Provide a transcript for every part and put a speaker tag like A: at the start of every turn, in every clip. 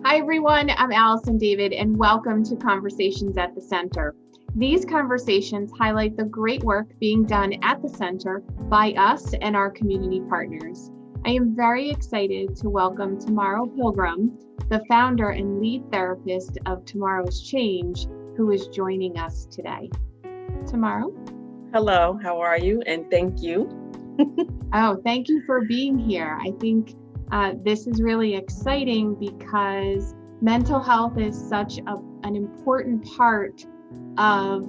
A: Hi, everyone. I'm Allison David, and welcome to Conversations at the Center. These conversations highlight the great work being done at the center by us and our community partners. I am very excited to welcome Tomaro Pilgrim, the founder and lead therapist of Tomaro's C.H.A.N.G.E, who is joining us today. Tomaro?
B: Hello, how are you? And thank you.
A: Oh, thank you for being here. I think this is really exciting because mental health is such an important part of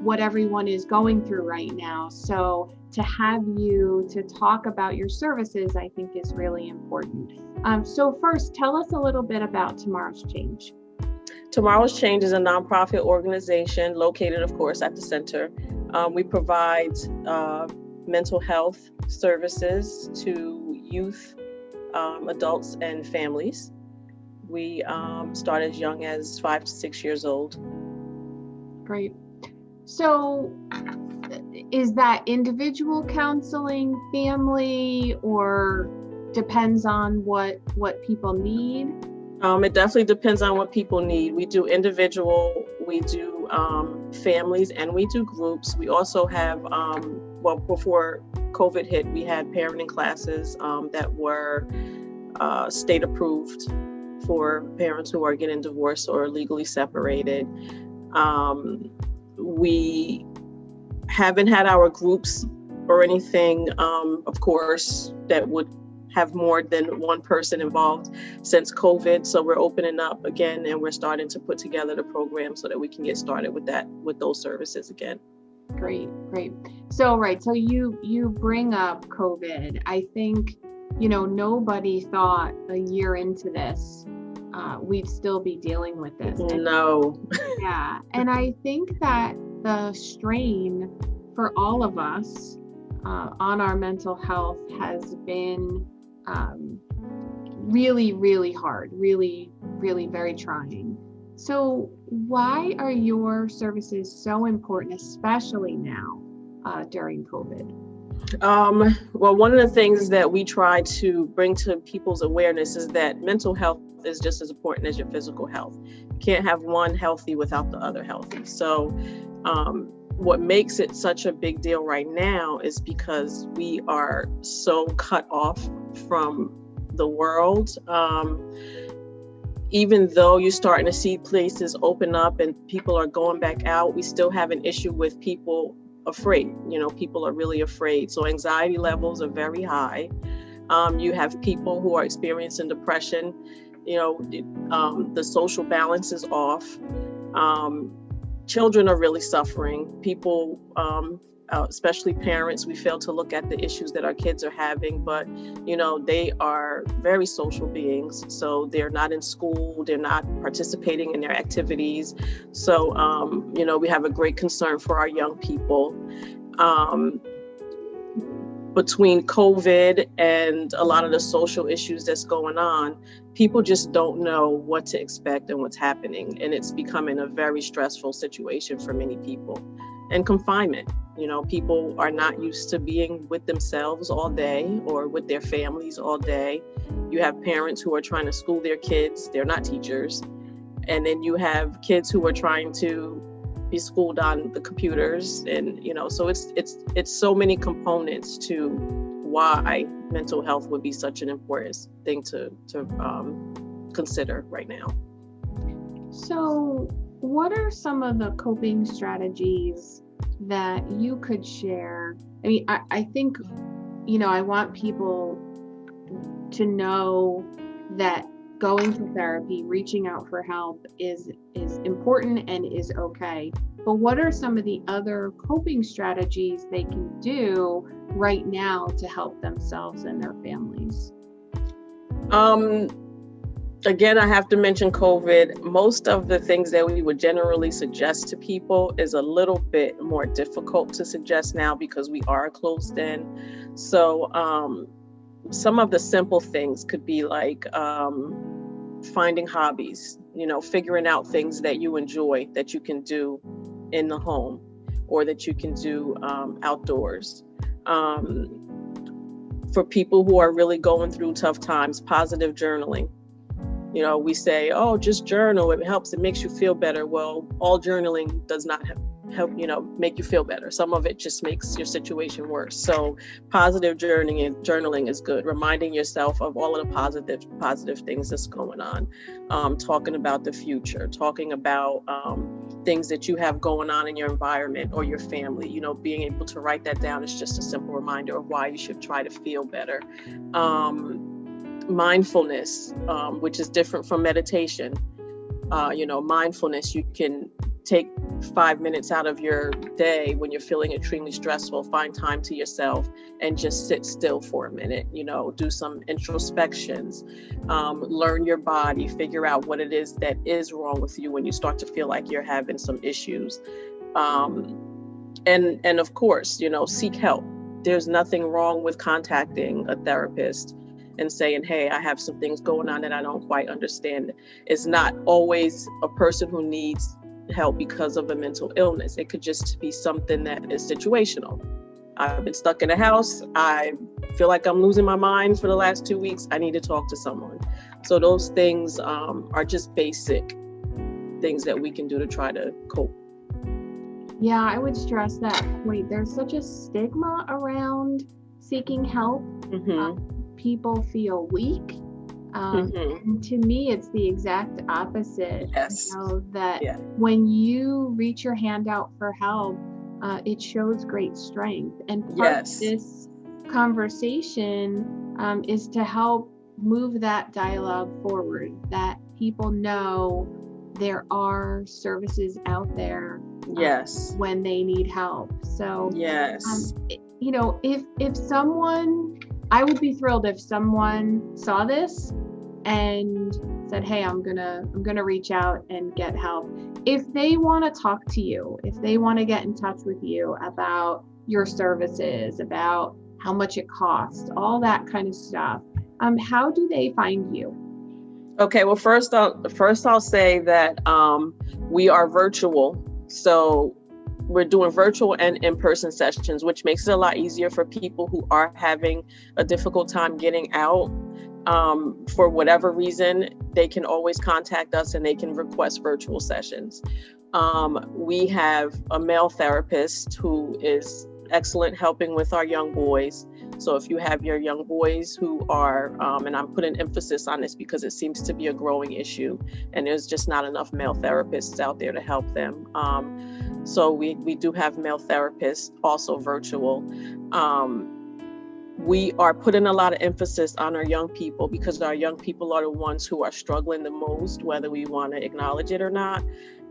A: what everyone is going through right now. So to have you to talk about your services, I think is really important. So first, tell us a little bit about Tomaro's C.H.A.N.G.E.
B: Tomaro's C.H.A.N.G.E is a nonprofit organization located, of course, at the center. We provide mental health services to youth, adults, and families. We start as young as 5 to 6 years old.
A: Great. So is that individual counseling, family, or depends on what people need?
B: It definitely depends on what people need. We do individual, we do families, and we do groups. We also have, before COVID hit, we had parenting classes that were state approved for parents who are getting divorced or legally separated. We haven't had our groups or anything, of course, that would have more than one person involved since COVID. So we're opening up again, and we're starting to put together the program so that we can get started with those services again.
A: Great. So you bring up COVID. I think, nobody thought a year into this, we'd still be dealing with this.
B: No.
A: Yeah. And I think that the strain for all of us on our mental health has been really, really hard, really, really very trying. So why are your services so important, especially now during COVID?
B: Well, one of the things that we try to bring to people's awareness is that mental health is just as important as your physical health. You can't have one healthy without the other healthy. So what makes it such a big deal right now is because we are so cut off from the world. Even though you're starting to see places open up and people are going back out, we still have an issue with people afraid. People are really afraid. So anxiety levels are very high. You have people who are experiencing depression. The social balance is off. Children are really suffering. People, especially parents, we fail to look at the issues that our kids are having, but they are very social beings. So they're not in school, they're not participating in their activities. So, we have a great concern for our young people. Between COVID and a lot of the social issues that's going on, people just don't know what to expect and what's happening. And it's becoming a very stressful situation for many people. And confinement, people are not used to being with themselves all day or with their families all day. You have parents who are trying to school their kids, they're not teachers. And then you have kids who are trying to be schooled on the computers, and so it's so many components to why mental health would be such an important thing to consider right now.
A: So what are some of the coping strategies that you could share? I mean, I think I want people to know that going to therapy, reaching out for help is important and is okay. But what are some of the other coping strategies they can do right now to help themselves and their families?
B: Again, I have to mention COVID. Most of the things that we would generally suggest to people is a little bit more difficult to suggest now because we are closed in. So some of the simple things could be like finding hobbies, figuring out things that you enjoy that you can do in the home or that you can do outdoors. For people who are really going through tough times, positive journaling. You know, we say, oh, just journal, it helps, it makes you feel better. Well, all journaling does not help, you know, make you feel better. Some of it just makes your situation worse. So positive journaling is good. Reminding yourself of all of the positive things that's going on. Talking about the future, talking about things that you have going on in your environment or your family. You know, being able to write that down is just a simple reminder of why you should try to feel better. Mindfulness, which is different from meditation. You know, mindfulness, you can take 5 minutes out of your day when you're feeling extremely stressful, find time to yourself and just sit still for a minute, you know, do some introspections, learn your body, figure out what it is that is wrong with you when you start to feel like you're having some issues. And of course, you know, seek help. There's nothing wrong with contacting a therapist and saying, hey, I have some things going on that I don't quite understand. It's not always a person who needs help because of a mental illness. It could just be something that is situational. I've been stuck in a house. I feel like I'm losing my mind for the last 2 weeks. I need to talk to someone. So those things are just basic things that we can do to try to cope.
A: Yeah, I would stress that point. There's such a stigma around seeking help. People feel weak. And to me, it's the exact opposite.
B: Yes.
A: You know, that when you reach your hand out for help, it shows great strength. And part of this conversation is to help move that dialogue forward, that people know there are services out there when they need help. So you know, if someone, I would be thrilled if someone saw this and said, hey, I'm gonna reach out and get help. If they want to talk to you, if they want to get in touch with you about your services, about how much it costs, all that kind of stuff, how do they find you?
B: Okay, well, first I'll say that we are virtual. So we're doing virtual and in-person sessions, which makes it a lot easier for people who are having a difficult time getting out. For whatever reason, they can always contact us and they can request virtual sessions. We have a male therapist who is excellent helping with our young boys. So if you have your young boys who are, and I'm putting emphasis on this because it seems to be a growing issue and there's just not enough male therapists out there to help them. So we do have male therapists, also virtual. We are putting a lot of emphasis on our young people because our young people are the ones who are struggling the most, whether we want to acknowledge it or not.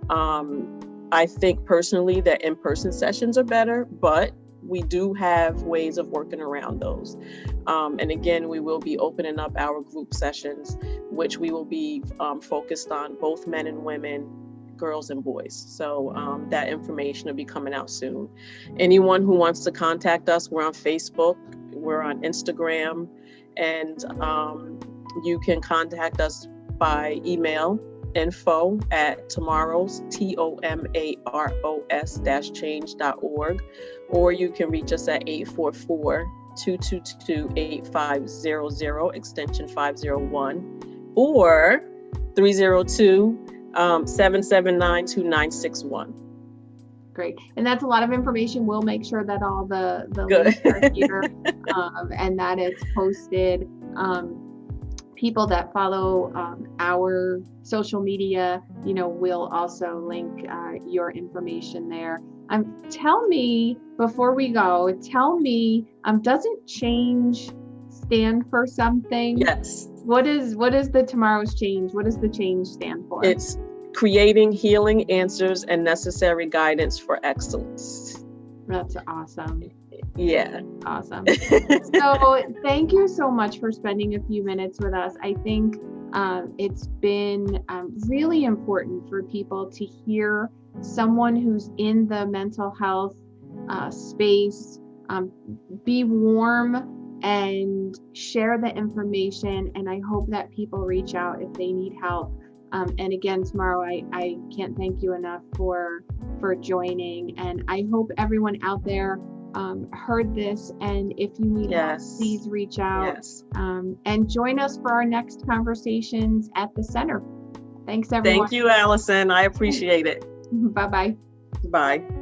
B: I think personally that in-person sessions are better, but we do have ways of working around those. And again, we will be opening up our group sessions, which we will be focused on both men and women, girls and boys. So that information will be coming out soon. Anyone who wants to contact us, we're on Facebook, we're on Instagram, and you can contact us by email, info@Tomaros, TOMAROS-change.org, or you can reach us at 844-222-8500, extension 501, or 302-779-2961.
A: Great. And that's a lot of information. We'll make sure that all the links are here and that it's posted. People that follow our social media, you know, will also link your information there. Tell me, before we go, doesn't change stand for something?
B: Yes.
A: What is the Tomorrow's Change? What does the change stand for?
B: It's creating healing answers and necessary guidance for excellence.
A: That's awesome.
B: Yeah.
A: Awesome. So thank you so much for spending a few minutes with us. I think it's been really important for people to hear someone who's in the mental health space be warm and share the information. And I hope that people reach out if they need help. And again, Tomaro, I can't thank you enough for joining. And I hope everyone out there heard this, and if you need help, please reach out. And join us for our next conversations at the center. Thanks, everyone.
B: Thank you, Allison. I appreciate it.
A: Bye-bye.
B: Bye.